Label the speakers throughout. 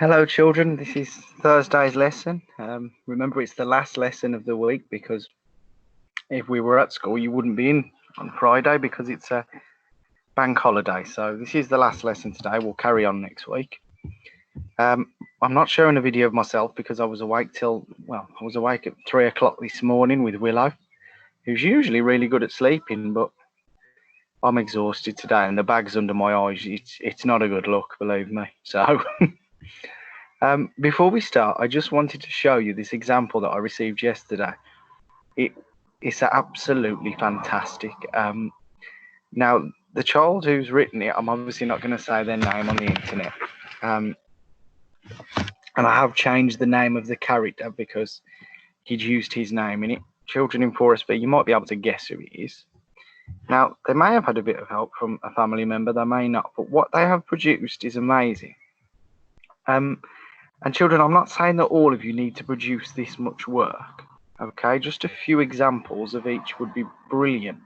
Speaker 1: Hello, children. This is Thursday's lesson. Remember, it's the last lesson of the week because if we were at school, you wouldn't be in on Friday because it's a bank holiday. So this is the last lesson today. We'll carry on next week. I'm not showing a video of myself because I was awake I was awake at 3 o'clock this morning with Willow, who's usually really good at sleeping, but I'm exhausted today and the bag's under my eyes. It's not a good look, believe me. So. Before we start, I just wanted to show you this example that I received yesterday. It's absolutely fantastic. Now, the child who's written it, I'm obviously not going to say their name on the internet. And I have changed the name of the character because he'd used his name in it. Children in Forest B, you might be able to guess who it is. Now, they may have had a bit of help from a family member, they may not, but what they have produced is amazing. And children, I'm not saying that all of you need to produce this much work, okay? Just a few examples of each would be brilliant,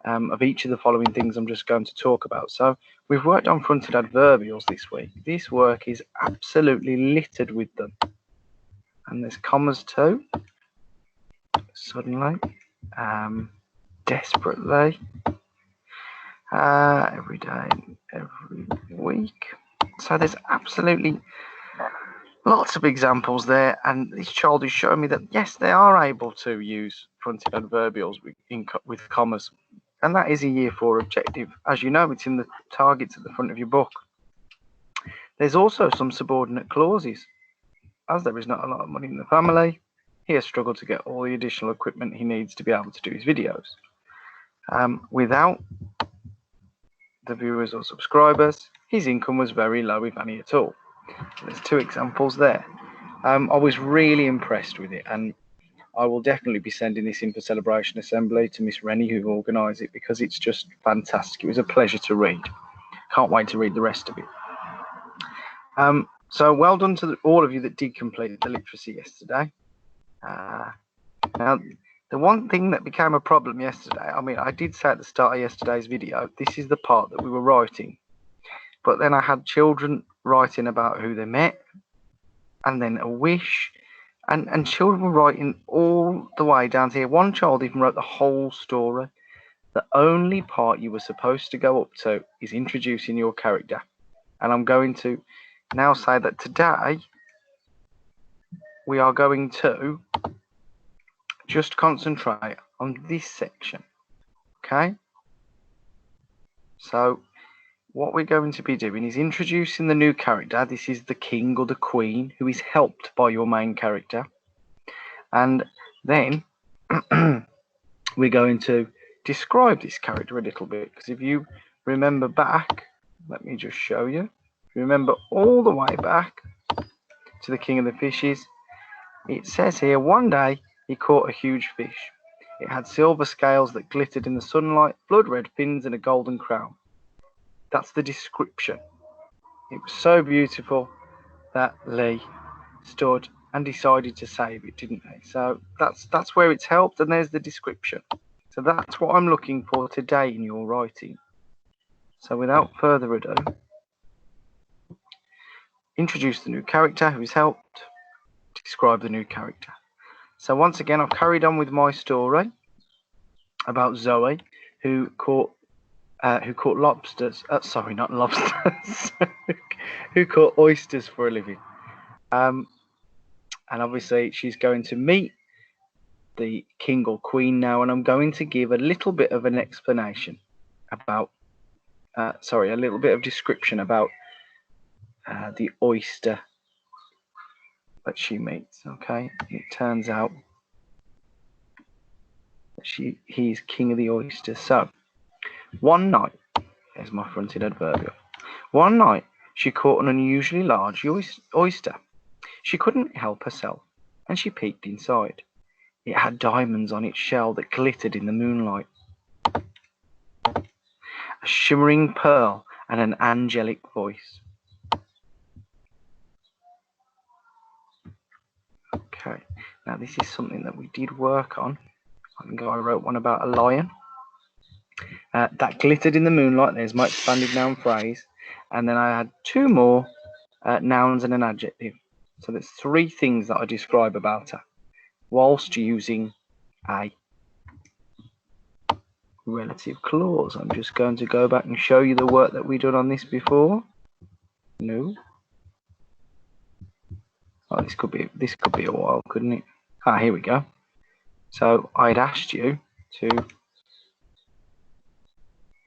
Speaker 1: of each of the following things I'm just going to talk about. So we've worked on fronted adverbials this week. This work is absolutely littered with them. And there's commas too. Suddenly, desperately, every day, every week. So there's absolutely lots of examples there, and this child is showing me that yes, they are able to use fronted adverbials with commas, and that is a Year 4 objective. As you know, it's in the targets at the front of your book. There's also some subordinate clauses. As there is not a lot of money in the family, he has struggled to get all the additional equipment he needs to be able to do his videos. Without the viewers or subscribers, his income was very low, if any at all. There's two examples there. I was really impressed with it, and I will definitely be sending this in for Celebration Assembly to Miss Rennie, who organised it, because it's just fantastic. It was a pleasure to read. Can't wait to read the rest of it. So well done to all of you that did complete the literacy yesterday. Now, the one thing that became a problem yesterday, I did say at the start of yesterday's video, this is the part that we were writing. But then I had children writing about who they met, and then a wish, and children were writing all the way down to here. One child even wrote the whole story. The only part you were supposed to go up to is introducing your character. And I'm going to now say that today we are going to just concentrate on this section. Okay? So what we're going to be doing is introducing the new character. This is the king or the queen who is helped by your main character. And then we're going to describe this character a little bit, because if you remember back, let me just show you. If you remember all the way back to the King of the Fishes, it says here, one day he caught a huge fish. It had silver scales that glittered in the sunlight, blood red fins and a golden crown. That's the description. It was so beautiful that Lee stood and decided to save it, didn't he? So that's where it's helped, and there's the description. So that's what I'm looking for today in your writing. So without further ado, introduce the new character who is helped, describe the new character. So once again, I've carried on with my story about Zoe, who caught lobsters. Sorry, not lobsters. Who caught oysters for a living. And obviously, she's going to meet the king or queen now, and I'm going to give a little bit of an explanation about, a little bit of description about the oyster that she meets. Okay, it turns out that he's king of the oysters. So one night, there's my fronted adverbial. One night she caught an unusually large oyster. She couldn't help herself, and she peeked inside. It had diamonds on its shell that glittered in the moonlight. A shimmering pearl and an angelic voice. Okay, now this is something that we did work on. I think I wrote one about a lion. That glittered in the moonlight. There's my expanded noun phrase. And then I had two more nouns and an adjective. So there's 3 things that I describe about her whilst using a relative clause. I'm just going to go back and show you the work that we've done on this before. No. Oh, this could be a while, couldn't it? Ah, here we go. So I'd asked you to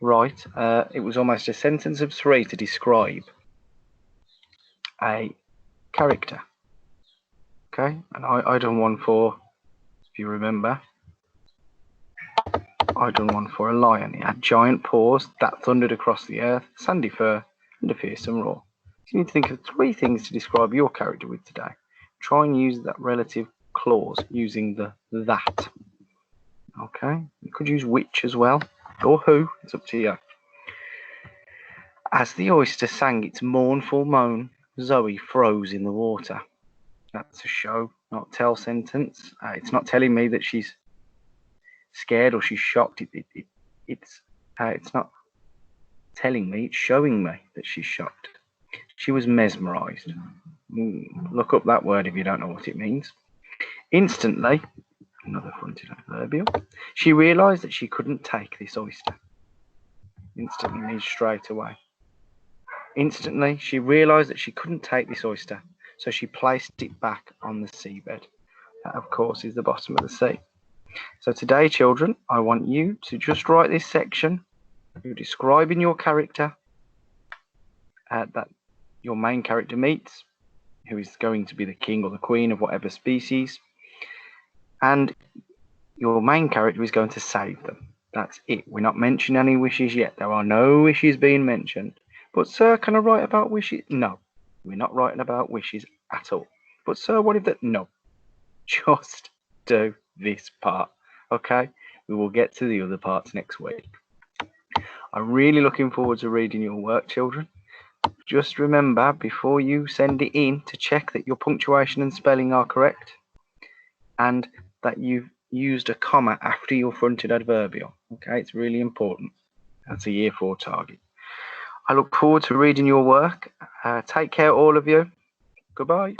Speaker 1: write, it was almost a sentence of 3 to describe a character. Okay, and I done one for, if you remember, I done one for a lion. It had giant paws that thundered across the earth, sandy fur, and a fearsome roar. So you need to think of 3 things to describe your character with today. Try and use that relative clause using the that. Okay, you could use which as well, or who, it's up to you. As the oyster sang its mournful moan, Zoe froze in the water. That's a show, not tell sentence. It's not telling me that she's scared or she's shocked. It's not telling me, it's showing me that she's shocked. She was mesmerized. Look up that word if you don't know what it means. Instantly, another fronted adverbial, she realized that she couldn't take this oyster. Instantly means straight away. Instantly, she realized that she couldn't take this oyster, so she placed it back on the seabed. That, of course, is the bottom of the sea. So today, children, I want you to just write this section. You're describing your character that your main character meets, who is going to be the king or the queen of whatever species, and your main character is going to save them. That's it. We're not mentioning any wishes yet. There are no wishes being mentioned. But sir, can I write about wishes? No, we're not writing about wishes at all. But sir, what if that? No, just do this part. Okay, we will get to the other parts next week. I'm really looking forward to reading your work, children. Just remember, before you send it in, to check that your punctuation and spelling are correct and that you've used a comma after your fronted adverbial. Okay, it's really important. That's a year 4 target. I look forward to reading your work. Take care, all of you. Goodbye.